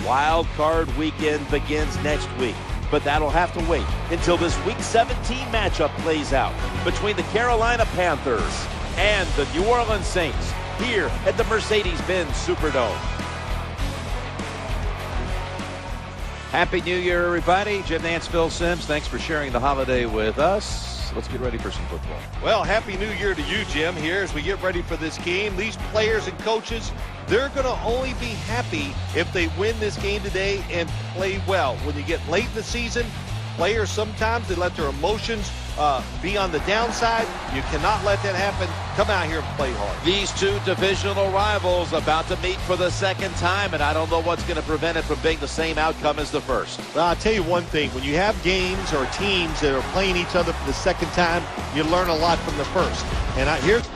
Wild Card Weekend begins next week, but that'll have to wait until this Week 17 matchup plays out between the Carolina Panthers and the New Orleans Saints here at the Mercedes-Benz Superdome. Happy New Year, everybody. Jim Nance, Phil Simms, thanks for sharing the holiday with us. Let's get ready for some football. Well, Happy New Year to you, Jim, here as we get ready for this game. These players and coaches, they're going to only be happy if they win this game today and play well. When you get late in the season, players sometimes, they let their emotions be on the downside. You cannot let that happen. Come out here and play hard. These two divisional rivals about to meet for the second time, and I don't know what's going to prevent it from being the same outcome as the first. Well, I'll tell you one thing. When you have games or teams that are playing each other for the second time, you learn a lot from the first. And here's...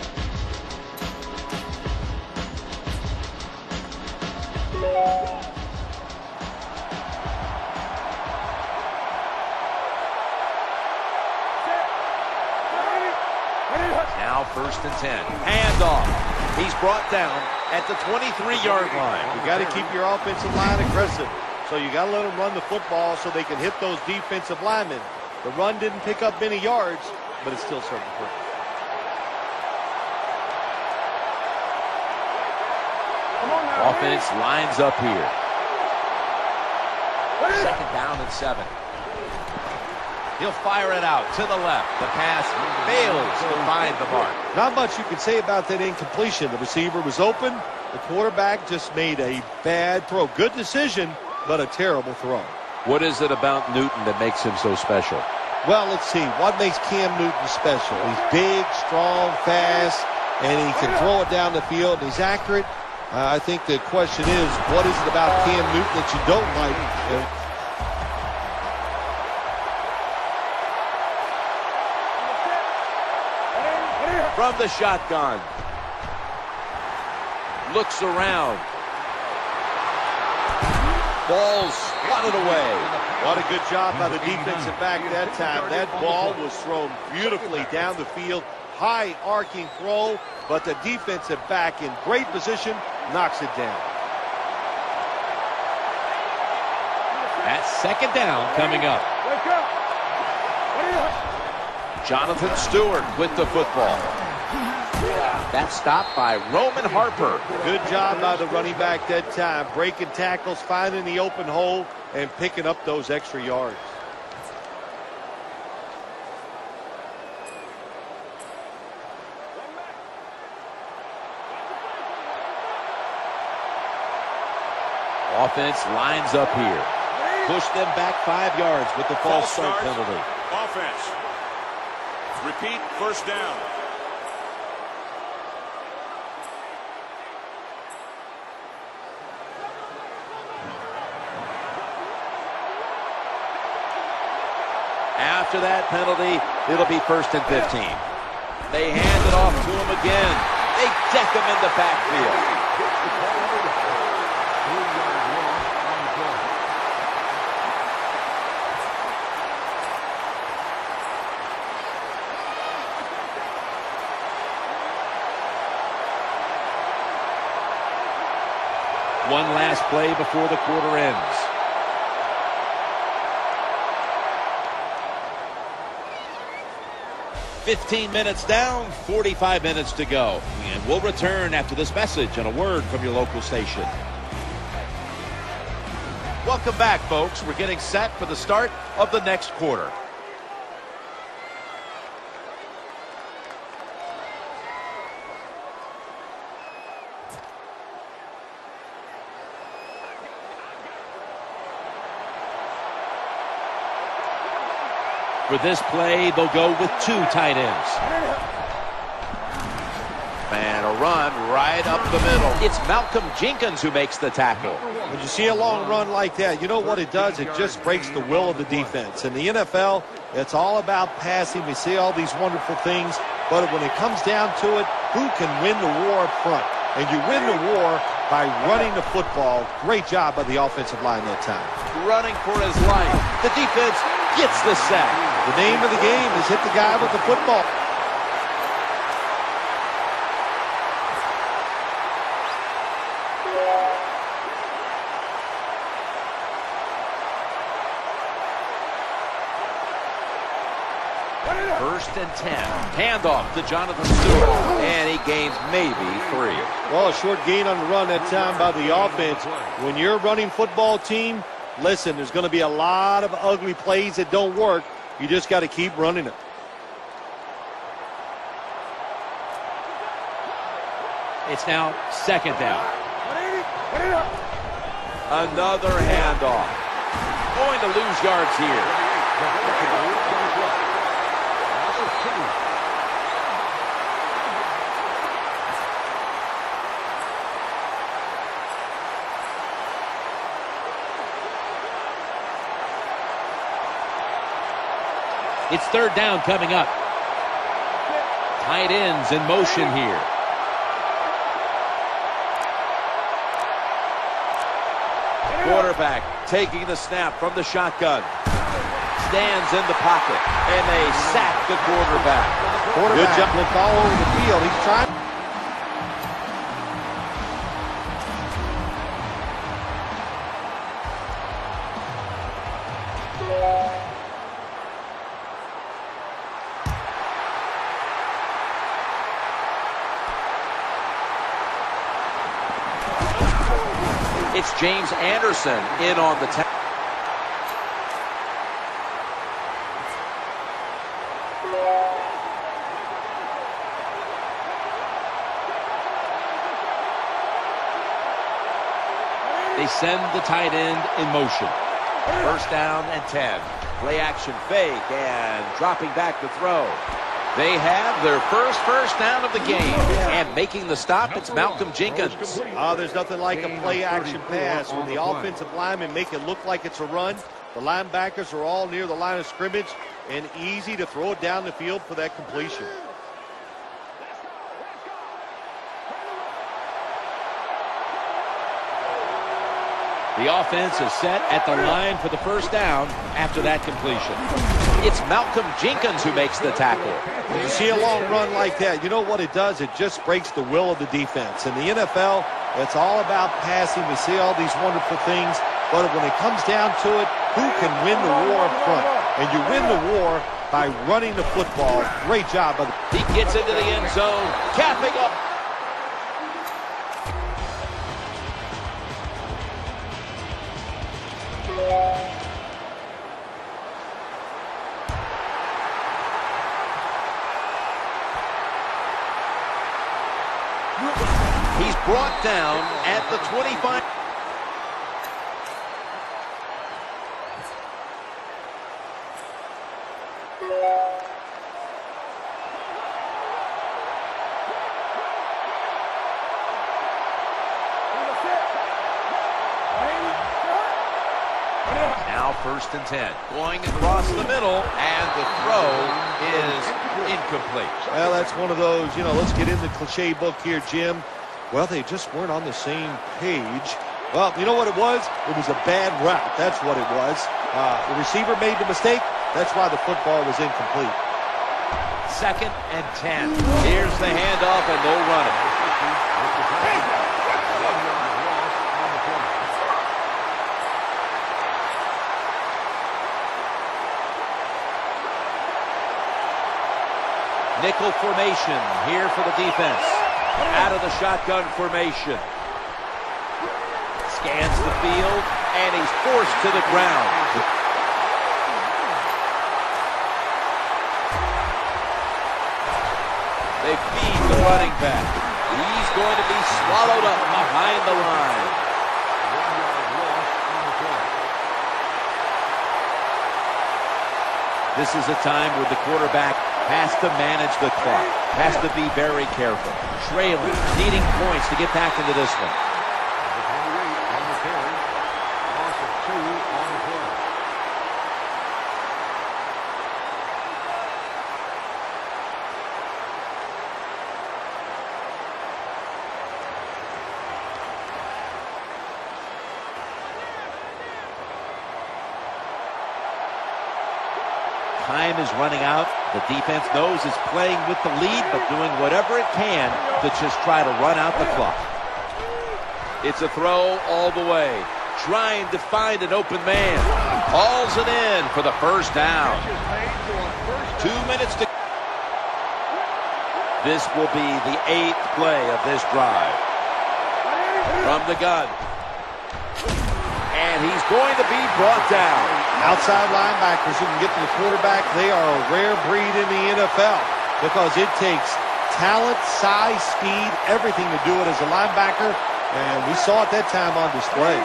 Now 1st and 10. Handoff. He's brought down at the 23-yard line. You got to keep your offensive line aggressive. So you got to let them run the football so they can hit those defensive linemen. The run didn't pick up many yards, but it still served the purpose. Offense lines up here. 2nd down and 7. He'll fire it out to the left. The pass fails to find the mark. Not much you can say about that incompletion. The receiver was open. The quarterback just made a bad throw. Good decision, but a terrible throw. What is it about Newton that makes him so special? Well, let's see. What makes Cam Newton special? He's big, strong, fast, and he can throw it down the field, and he's accurate. I think the question is, what is it about Cam Newton that you don't like? From the shotgun. Looks around. Ball's swatted away. What a good job by the defensive back that time. That ball was thrown beautifully down the field. High arcing throw, but the defensive back in great position knocks it down. That's 2nd down coming up. Jonathan Stewart with the football. That's stopped by Roman Harper. Good job by the running back that time. Breaking tackles, finding the open hole, and picking up those extra yards. Offense lines up here. Push them back 5 yards with the false start penalty. Offense. Repeat, 1st down. After that penalty, it'll be 1st and 15. They hand it off to him again. They deck him in the backfield. One last play before the quarter ends. "15 minutes down, 45 minutes to go." And we'll return after this message and a word from your local station. Welcome back, folks. We're getting set for the start of the next quarter. For this play, they'll go with 2 tight ends. And a run right up the middle. It's Malcolm Jenkins who makes the tackle. When you see a long run like that, you know what it does? It just breaks the will of the defense. In the NFL, it's all about passing. We see all these wonderful things, but when it comes down to it, who can win the war up front? And you win the war by running the football. Great job by the offensive line that time. Running for his life. The defense gets the sack. The name of the game is hit the guy with the football. 1st and 10. Handoff to Jonathan Stewart, and he gains maybe 3. Well, a short gain on the run that time by the offense. When you're a running football team, listen, there's going to be a lot of ugly plays that don't work. You just got to keep running it. It's now 2nd down. Another handoff. Going to lose yards here. It's 3rd down coming up. Tight ends in motion here. Quarterback taking the snap from the shotgun. Stands in the pocket, and they sack the quarterback. Good job. Look all over the field. He's trying. It's James Anderson in on the tackle. They send the tight end in motion. 1st down and 10. Play action fake and dropping back to throw. They have their first down of the game. And making the stop, it's Malcolm Jenkins. There's nothing like a play-action pass. When the offensive linemen make it look like it's a run, the linebackers are all near the line of scrimmage and easy to throw it down the field for that completion. The offense is set at the line for the 1st down after that completion. It's Malcolm Jenkins who makes the tackle. You see a long run like that, you know what it does? It just breaks the will of the defense. In the NFL, it's all about passing. We see all these wonderful things, but when it comes down to it, who can win the war up front? And you win the war by running the football. Great job by the... He gets into the end zone, capping up. He's brought down at the 25. Now 1st and 10. Going across the middle, and the throw is incomplete. Well, that's one of those, let's get in the cliche book here, Jim. Well, they just weren't on the same page. Well, you know what it was? It was a bad route. That's what it was. The receiver made the mistake. That's why the football was incomplete. 2nd and 10. Here's the handoff, and they'll run it. Nickel formation here for the defense. Out of the shotgun formation. Scans the field, and he's forced to the ground. They feed the running back. He's going to be swallowed up behind the line. This is a time where the quarterback has to manage the clock, has to be very careful. Trailing, needing points to get back into this one. Time is running out. The defense knows it's playing with the lead, but doing whatever it can to just try to run out the clock. It's a throw all the way. Trying to find an open man. Hauls it in for the 1st down. 2 minutes to. This will be the 8th play of this drive. From the gun. And he's going to be brought down. Outside linebackers who can get to the quarterback, they are a rare breed in the NFL because it takes talent, size, speed, everything to do it as a linebacker, and we saw it that time on display.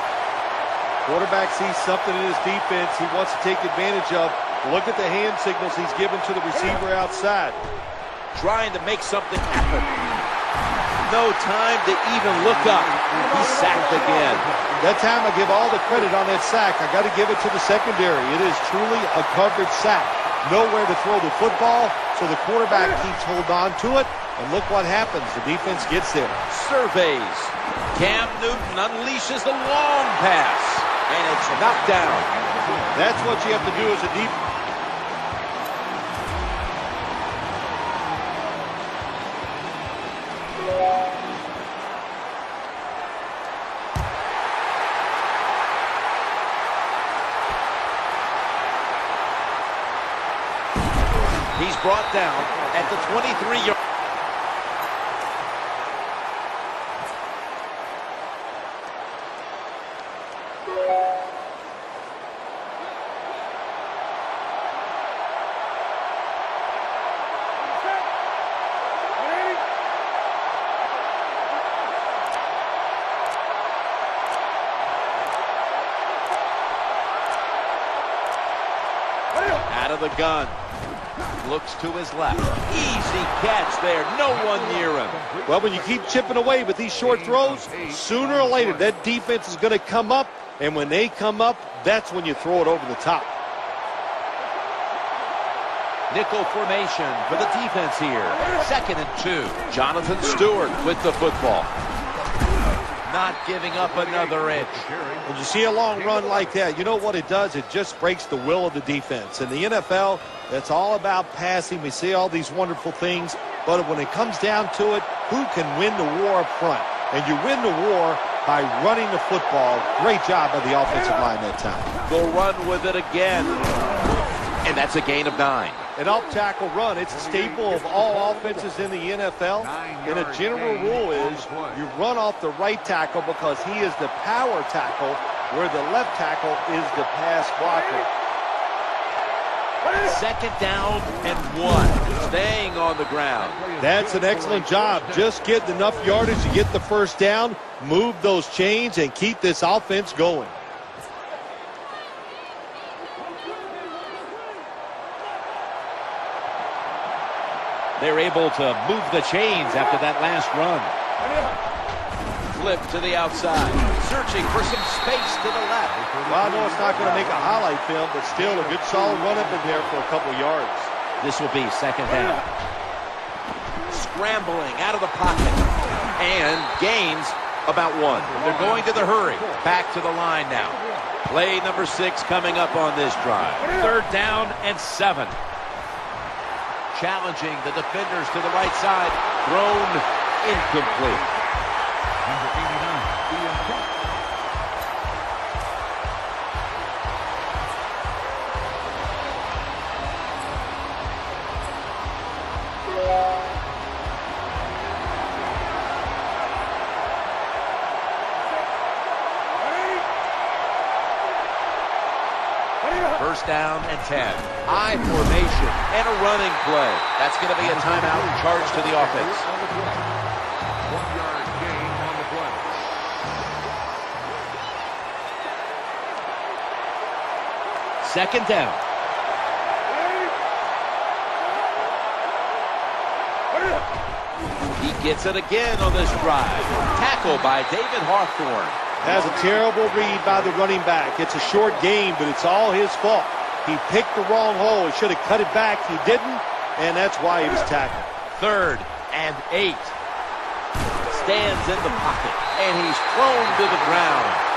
Quarterback sees something in his defense he wants to take advantage of. Look at the hand signals he's given to the receiver outside. Trying to make something happen. No time to even look up. He's sacked again. That time I give all the credit on that sack. I got to give it to the secondary. It is truly a coverage sack. Nowhere to throw the football, so the quarterback keeps hold on to it, and look what happens. The defense gets there. Surveys. Cam Newton unleashes the long pass, and it's knocked down. That's what you have to do as a deep. He's brought down at the 23-yard. Out of the gun. Looks to his left. Easy catch there. No one near him. Well, when you keep chipping away with these short throws, sooner or later that defense is going to come up, and when they come up, that's when you throw it over the top. Nickel formation for the defense here. 2nd and 2. Jonathan Stewart with the football. Not giving up another inch. When you see a long run like that, you know what it does? It just breaks the will of the defense. In the NFL, that's all about passing. We see all these wonderful things, but when it comes down to it, who can win the war up front? And you win the war by running the football. Great job by the offensive line that time. They'll run with it again. And that's a gain of 9. An off-tackle run, it's a staple of all offenses in the NFL. And a general rule is you run off the right tackle because he is the power tackle, where the left tackle is the pass blocker. 2nd down and 1. Staying on the ground. That's an excellent job. Just get enough yardage to get the first down, move those chains, and keep this offense going. They're able to move the chains after that last run. Flip to the outside. Searching for some space to the left. Well, I know it's not going to make a highlight film, but still a good solid run up in there for a couple yards. This will be 2nd down. Scrambling out of the pocket. And gains about 1. They're going to the hurry. Back to the line now. Play number 6 coming up on this drive. 3rd down and 7. Challenging the defenders to the right side. Thrown incomplete. Number 89, Ian Cook. First down and 10. I formation and a running play. That's going to be a timeout charged to the offense. 1-yard gain on the play. Second down. He gets it again on this drive. Tackle by David Hawthorne. That's a terrible read by the running back. It's a short game, but it's all his fault. He picked the wrong hole. He should have cut it back. He didn't, and that's why he was tackled. 3rd and 8. Stands in the pocket, and he's thrown to the ground.